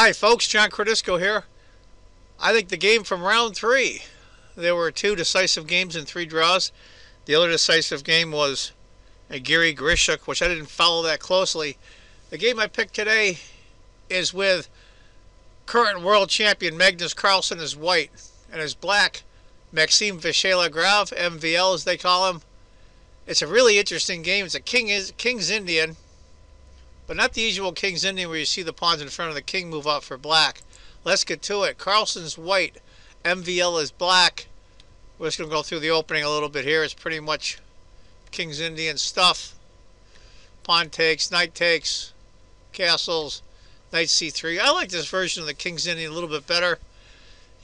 Hi folks, John Cordisco here. I think the game from round 3, there were 2 decisive games and 3 draws. The other decisive game was a Gary Grishuk, which I didn't follow that closely. The game I picked today is with current world champion Magnus Carlsen as white, and as black, Maxime LaGrave, MVL as they call him. It's a really interesting game. It's a King's Indian, but not the usual King's Indian where you see the pawns in front of the king move up for black. Let's get to it. Carlsen's white, MVL is black. We're just going to go through the opening a little bit here. It's pretty much King's Indian stuff. Pawn takes, knight takes, castles, knight c3. I like this version of the King's Indian a little bit better.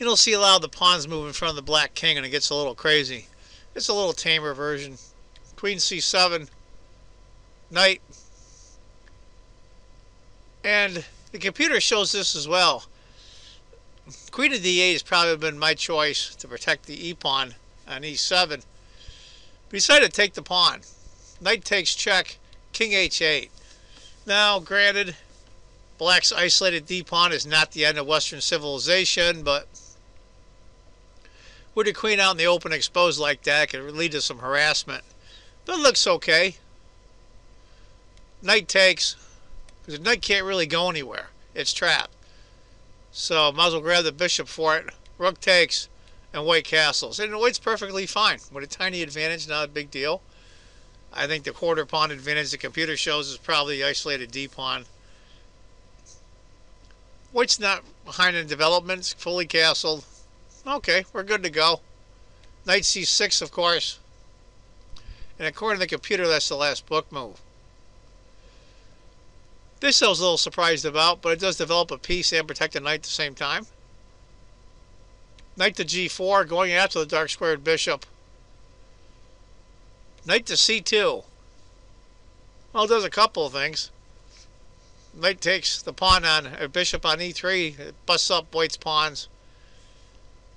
You don't see a lot of the pawns move in front of the black king and it gets a little crazy. It's a little tamer version. Queen c7, knight. And the computer shows this as well. Queen of d8 has probably been my choice to protect the e-pawn on e7. But he decided to take the pawn. Knight takes check, king h8. Now, granted, black's isolated d-pawn is not the end of Western civilization, but with the queen out in the open exposed like that, it could lead to some harassment. But it looks okay. Knight takes. Because the knight can't really go anywhere. It's trapped. So might as well grab the bishop for it. Rook takes, and white castles. And white's perfectly fine. With a tiny advantage, not a big deal. I think the quarter pawn advantage the computer shows is probably the isolated d-pawn. White's not behind in development. It's fully castled. Okay, we're good to go. Knight c6, of course. And according to the computer, that's the last book move. This I was a little surprised about, but it does develop a piece and protect the knight at the same time. Knight to g4, going after the dark squared bishop. Knight to c2. Well, it does a couple of things. Knight takes the pawn on, or bishop on e3. It busts up white's pawns.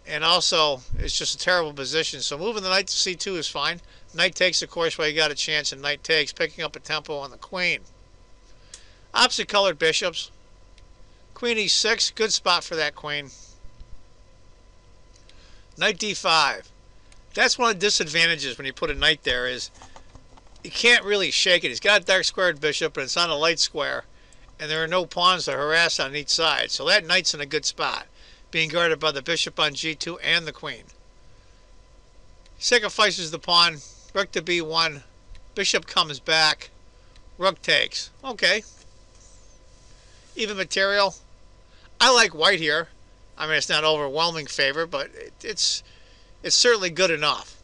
And also, it's just a terrible position. So moving the knight to c2 is fine. Knight takes, of course, while you got a chance, and knight takes, picking up a tempo on the queen. Opposite colored bishops. Queen e6, good spot for that queen. Knight d5. That's one of the disadvantages when you put a knight there is you can't really shake it. He's got a dark squared bishop, but it's on a light square, and there are no pawns to harass on each side. So that knight's in a good spot, being guarded by the bishop on g2 and the queen. Sacrifices the pawn. Rook to b1. Bishop comes back. Rook takes. Okay. Even material. I like white here. I mean, it's not overwhelming favor, but it's certainly good enough.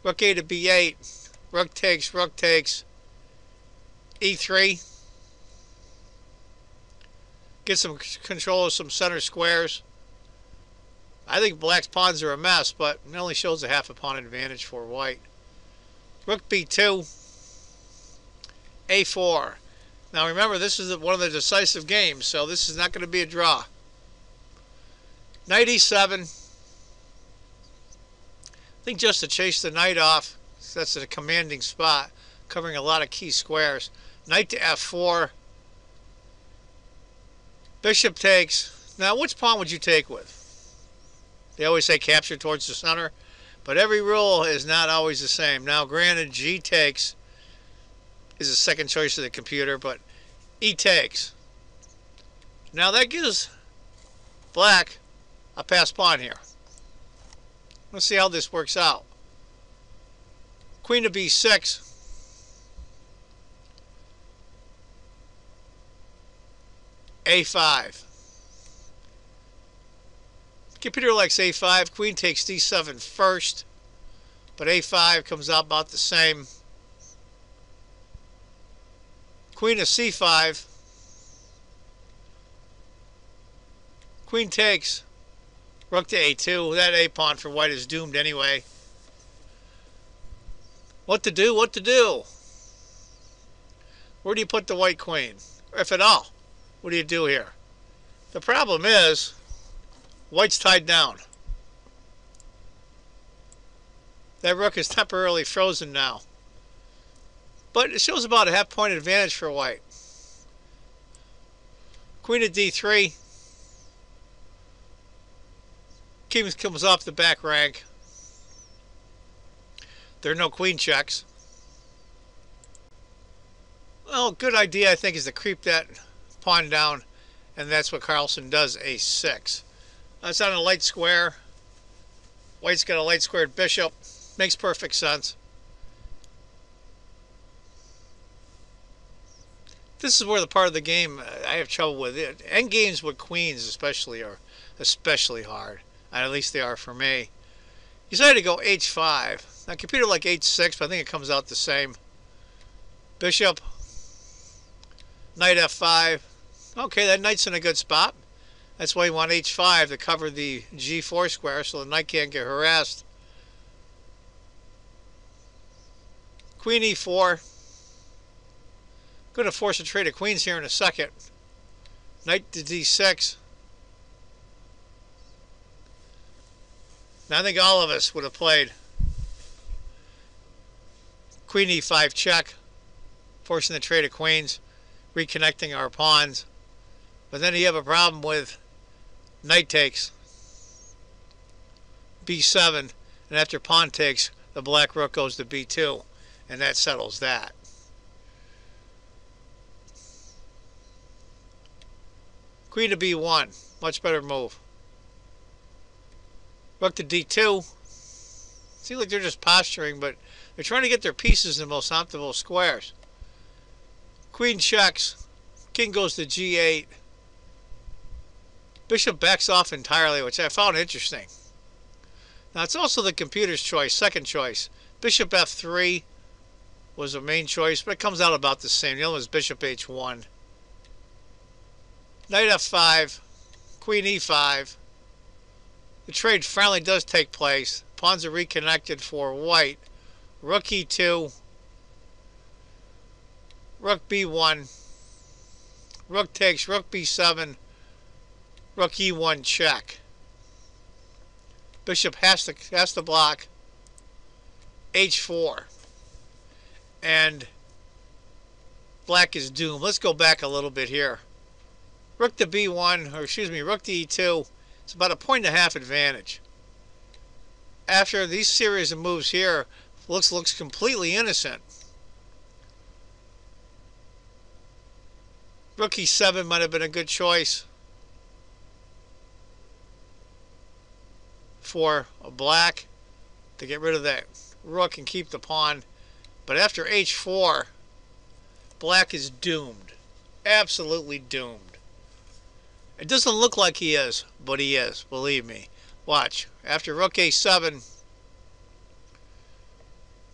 Rook a to b8. Rook takes, e3. Get some control of some center squares. I think black's pawns are a mess, but it only shows a half a pawn advantage for white. Rook b2. a4. Now remember, this is one of the decisive games, so this is not going to be a draw. Knight e7. I think just to chase the knight off, that's a commanding spot, covering a lot of key squares. Knight to f4. Bishop takes. Now, which pawn would you take with? They always say capture towards the center, but every rule is not always the same. Now, granted, g takes is the second choice of the computer, but e takes. Now that gives black a pass pawn here. Let's see how this works out. Queen to b6. a5. Computer likes a5. Queen takes d7 first, but a5 comes out about the same. Queen to c5. Queen takes. Rook to a2. That a-pawn for white is doomed anyway. What to do? What to do? Where do you put the white queen? If at all. What do you do here? The problem is white's tied down. That rook is temporarily frozen now. But it shows about a half-point advantage for white. Queen of D3. King comes off the back rank. There are no queen checks. Well, good idea, I think, is to creep that pawn down, and that's what Carlsen does, a6. That's on a light square. White's got a light squared bishop. Makes perfect sense. This is where the part of the game I have trouble with it. End games with queens especially are especially hard. And at least they are for me. You decided to go h5. Now computer like h6, but I think it comes out the same. Bishop. Knight f5. Okay, that knight's in a good spot. That's why you want h5 to cover the g4 square so the knight can't get harassed. Queen e4. Going to force a trade of queens here in a second. Knight to d6. Now I think all of us would have played Queen e5 check, forcing the trade of queens, reconnecting our pawns. But then you have a problem with knight takes, b7, and after pawn takes, the black rook goes to b2, and that settles that. Queen to b1, much better move. Rook to d2. Seems like they're just posturing, but they're trying to get their pieces in the most optimal squares. Queen checks. King goes to g8. Bishop backs off entirely, which I found interesting. Now it's also the computer's choice, second choice. Bishop f3 was the main choice, but it comes out about the same. The other one was bishop h1. Knight f5, queen e5. The trade finally does take place. Pawns are reconnected for white. Rook e2, rook b1, rook takes, rook b7, rook e1 check. Bishop has to block. h4. And black is doomed. Let's go back a little bit here. Rook to b1, or excuse me, rook to e2. It's about a 1.5 advantage. After these series of moves here, looks completely innocent. Rook e7 might have been a good choice for a black to get rid of that rook and keep the pawn. But after h4, black is doomed. Absolutely doomed. It doesn't look like he is, but he is, believe me. Watch. After rook a7,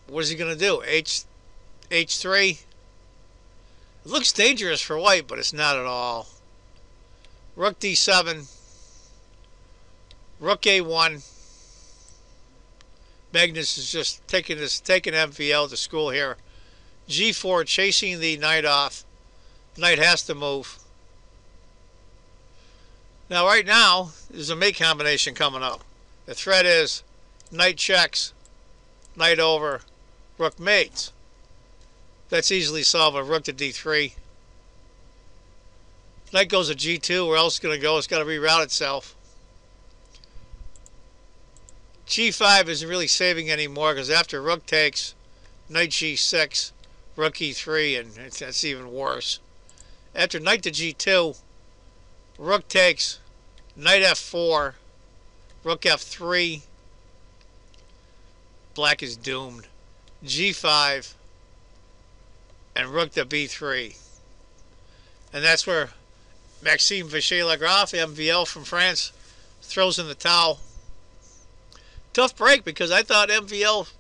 what is he going to do? h3. It looks dangerous for white, but it's not at all. Rook d7. Rook a1. Magnus is just taking MVL to school here. g4, chasing the knight off. Knight has to move. Now, right now, there's a mate combination coming up. The threat is knight checks, knight over, rook mates. That's easily solved with rook to d3. Knight goes to g2. Where else is it going to go? It's got to reroute itself. g5 isn't really saving anymore because after rook takes, knight g6, rook e3, and that's even worse. After knight to g2, rook takes, knight f4, rook f3. Black is doomed. g5 and rook to b3. And that's where Maxime Vacher-LaGrave, MVL from France, throws in the towel. Tough break because I thought MVL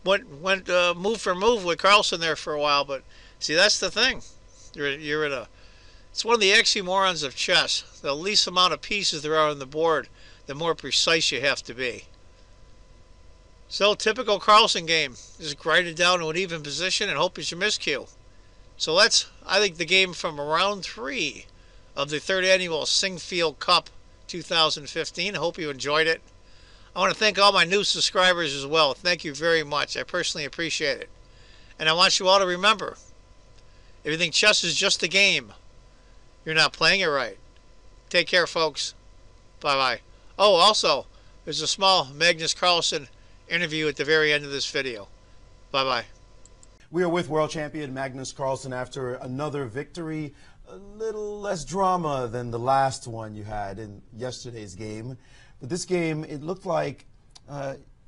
went move for move with Carlsen there for a while, but see, that's the thing. You're at a It's one of the oxymorons of chess. The least amount of pieces there are on the board, the more precise you have to be. So, typical Carlsen game. Just grind it down to an even position and hope it's your miscue. So that's, I think, the game from round 3 of the 3rd annual Sinquefield Cup 2015. I hope you enjoyed it. I want to thank all my new subscribers as well. Thank you very much. I personally appreciate it. And I want you all to remember, everything chess is just a game. You're not playing it right. Take care, folks. Bye-bye. Oh, also, there's a small Magnus Carlsen interview at the very end of this video. Bye-bye. We are with world champion Magnus Carlsen after another victory. A little less drama than the last one you had in yesterday's game. But this game, it looked like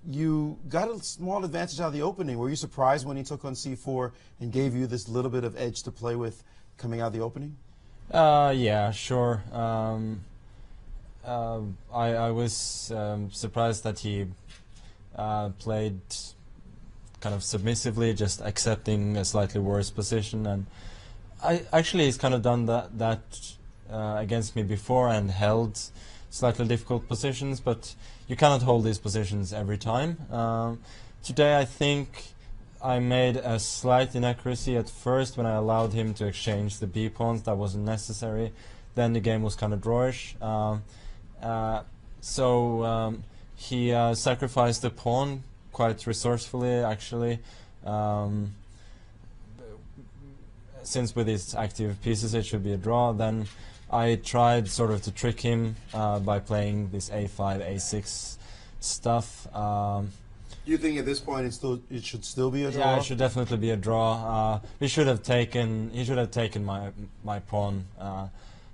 you got a small advantage out of the opening. Were you surprised when he took on C4 and gave you this little bit of edge to play with coming out of the opening? Yeah, sure. I was surprised that he played kind of submissively, just accepting a slightly worse position, and he's kind of done that against me before and held slightly difficult positions, but you cannot hold these positions every time. Today I think I made a slight inaccuracy at first when I allowed him to exchange the B pawns. That wasn't necessary. Then the game was kind of drawish. So he sacrificed the pawn quite resourcefully, actually. Since with his active pieces it should be a draw, then I tried sort of to trick him by playing this A5, A6 stuff. You think at this point it should still be a draw? Yeah, it should definitely be a draw. He should have taken my pawn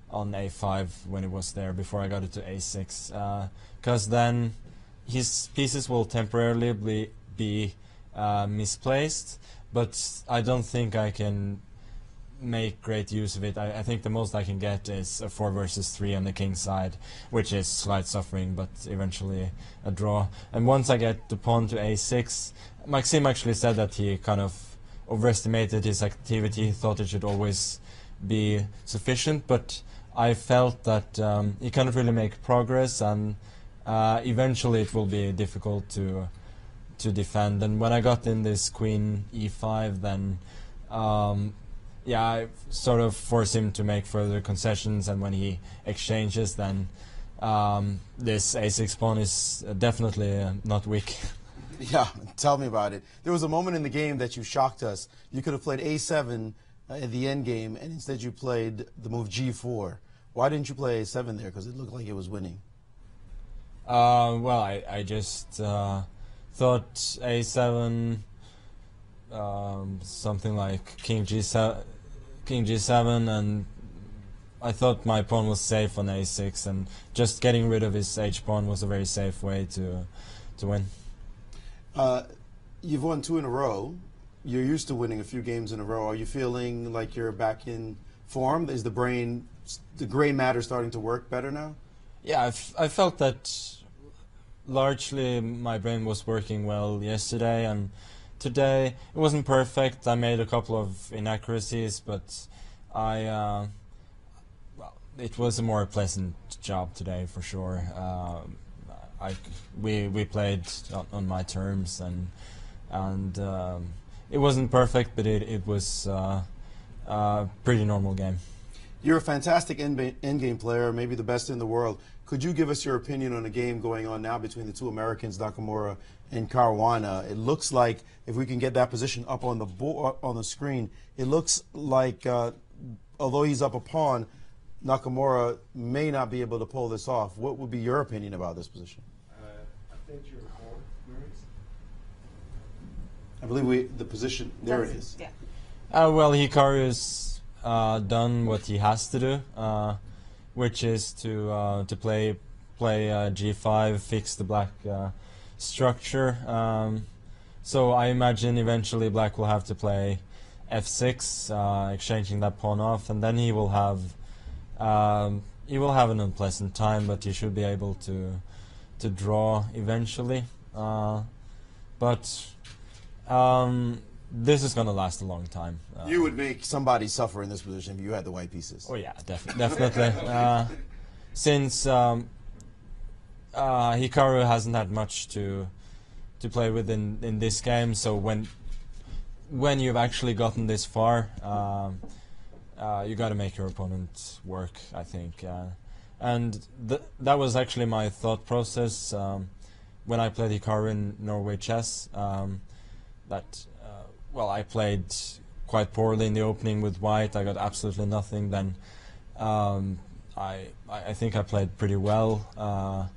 on A5 when it was there before I got it to A6, because then his pieces will temporarily be misplaced, but I don't think I can make great use of it. I think the most I can get is a 4 versus 3 on the king side, which is slight suffering, but eventually a draw. And once I get the pawn to A6, Maxime actually said that he kind of overestimated his activity. He thought it should always be sufficient, but I felt that he cannot really make progress, and eventually it will be difficult to defend. And when I got in this queen E5, then yeah, I sort of force him to make further concessions, and when he exchanges, then this A6 pawn is definitely not weak. Yeah, tell me about it. There was a moment in the game that you shocked us. You could have played A7 at the end game, and instead you played the move G4. Why didn't you play A7 there? Because it looked like it was winning. Well, I just thought A7, something like King G7, and I thought my pawn was safe on A6, and just getting rid of his H pawn was a very safe way to win. You've won 2 in a row. You're used to winning a few games in a row. Are you feeling like you're back in form? Is the gray matter starting to work better now? Yeah, I felt that largely my brain was working well yesterday, and today it wasn't perfect. I made a couple of inaccuracies, but well, it was a more pleasant job today for sure. We played on my terms, and it wasn't perfect, but it was a pretty normal game. You're a fantastic endgame player, maybe the best in the world. Could you give us your opinion on a game going on now between the 2 Americans, Nakamura and Caruana? It looks like, if we can get that position up on the screen, it looks like although he's up a pawn, Nakamura may not be able to pull this off. What would be your opinion about this position? I think you're where is I believe the position, there it is. Yeah. Well, Hikaru's done what he has to do, which is to play G5, fix the black structure. So I imagine eventually black will have to play F6, exchanging that pawn off, and then he will have an unpleasant time, but he should be able to draw eventually. But this is going to last a long time. You would make somebody suffer in this position if you had the white pieces. Oh yeah, definitely. Since Hikaru hasn't had much to play with in this game, so when you've actually gotten this far, you got to make your opponent work, I think. And that was actually my thought process when I played Hikaru in Norway chess. Well, I played quite poorly in the opening with white. I got absolutely nothing. Then I think I played pretty well.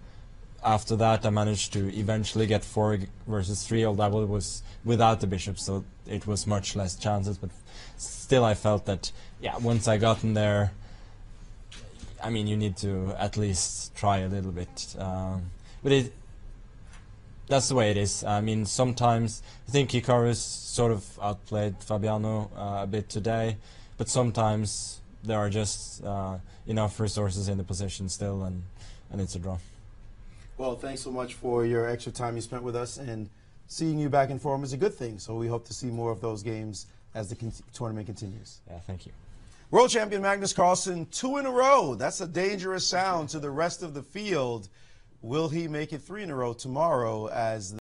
After that, I managed to eventually get 4 versus 3, although it was without the bishop, so it was much less chances. But still, I felt that, yeah, once I got in there, I mean, you need to at least try a little bit. But that's the way it is. I mean, sometimes I think Hikaru's sort of outplayed Fabiano a bit today, but sometimes there are just enough resources in the position still, and it's a draw. Well, thanks so much for your extra time you spent with us, and seeing you back in form is a good thing. So we hope to see more of those games as the tournament continues. Yeah, thank you. World champion Magnus Carlsen, 2 in a row. That's a dangerous sound to the rest of the field. Will he make it 3 in a row tomorrow as